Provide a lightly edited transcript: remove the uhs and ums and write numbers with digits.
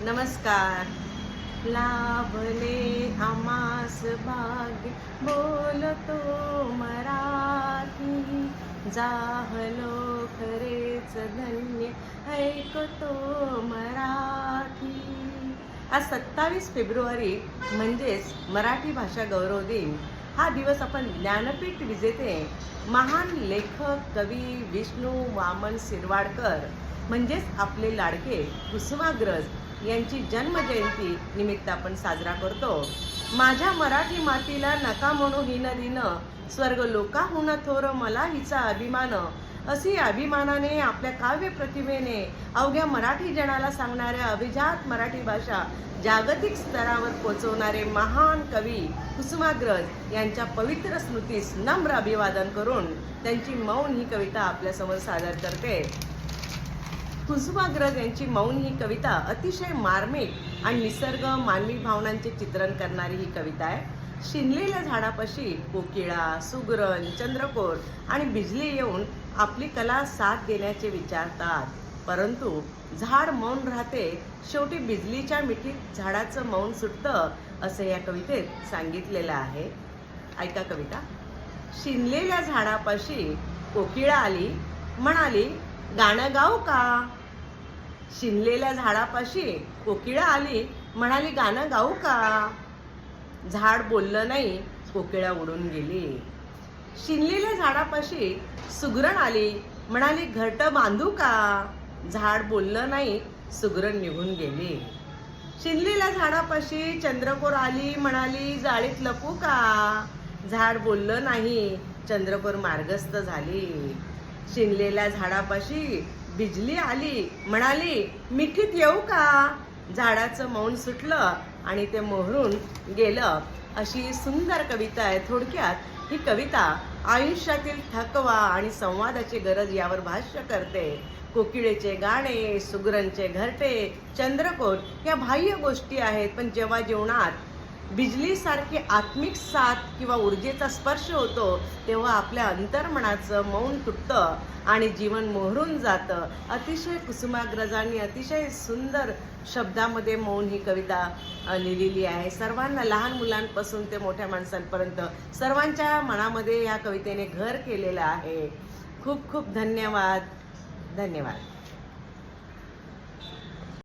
नमस्कार. लाभले आमास भाग्य बोलतो मराठी, जाहलो खरेच धन्य ऐकतो मराठी. आज 27 फेब्रुवारी म्हणजेच मराठी भाषा गौरव दिन. हा दिवस आपण ज्ञानपीठ विजेते महान लेखक कवी विष्णू वामन शिरवाडकर म्हणजेच आपले लाडके कुसुमाग्रज यांची जन्मजयंती निमित्त आपण साजरा करतो. माझ्या मराठी मातीला नका म्हणू हीन दिन, स्वर्ग लोकाहून थोर मला हिचा अभिमान. अशी अभिमानाने आपल्या काव्य प्रतिभेने अवघ्या मराठी जनाला सांगणाऱ्या अभिजात मराठी भाषा जागतिक स्तरावर पोहोचवणारे महान कवी कुसुमाग्रज यांच्या पवित्र स्मृतीस नम्र अभिवादन करून त्यांची मौन ही कविता आपल्यासमोर सादर करते. कुसुमाग्रज यांची मौन ही कविता अतिशय मार्मिक आणि निसर्ग मानवी भावनांचे चित्रण करणारी ही कविता आहे. शिनलेल्या झाडापाशी कोकिळा, सुगरण, चंद्रकोर आणि बिजली येऊन आपली कला साथ देण्याचे विचारतात, परंतु झाड मौन राहते, शेवटी बिजलीच्या मिठीत झाडाचं मौन सुटतं, असं या कवितेत सांगितलेलं आहे. ऐका कविता. शिनलेल्या झाडापाशी कोकिळा आली, म्हणाली गाणं गाऊ का. शिनलेल्या झाडापाशी कोकिळा आली, म्हणाली गाणं गाऊ का. झाड बोललं नाही, कोकिळा उडून गेली. शिनलेल्या झाडापाशी सुगरण आली, म्हणाली घरटं बांधू का. झाड बोललं नाही, सुगरण निघून गेली. शिनलेल्या झाडापाशी चंद्रकोर आली, म्हणाली जाळीत लपू का. झाड बोललं नाही, चंद्रकोर मार्गस्थ झाली. शिनलेल्या झाडापाशी बिजली आली, म्हणाली मिठीत येऊ का. झाडाचं मौन सुटलं आणि ते मोहरून गेलं. अशी सुंदर कविता आहे. थोडक्यात ही कविता आयुष्यातील थकवा आणि संवादाची गरज यावर भाष्य करते. कोकिळेचे गाणे, सुगरणचे घरटे, चंद्रकोर या बाह्य गोष्टी आहेत, पण जेव्हा जीवनात बिजलीसारखी आत्मिक साथ किंवा ऊर्जेचा स्पर्श होतो तेव्हा आपल्या अंतर्मनाचं मौन तुटतं आणि जीवन मोहरून जातं. अतिशय कुसुमाग्रजांनी अतिशय सुंदर शब्दामध्ये मौन ही कविता लिहिलेली आहे. सर्वांना, लहान मुलांपासून ते मोठ्या माणसांपर्यंत सर्वांच्या मनामध्ये या कवितेने घर केलेलं आहे. खूप खूप धन्यवाद. धन्यवाद.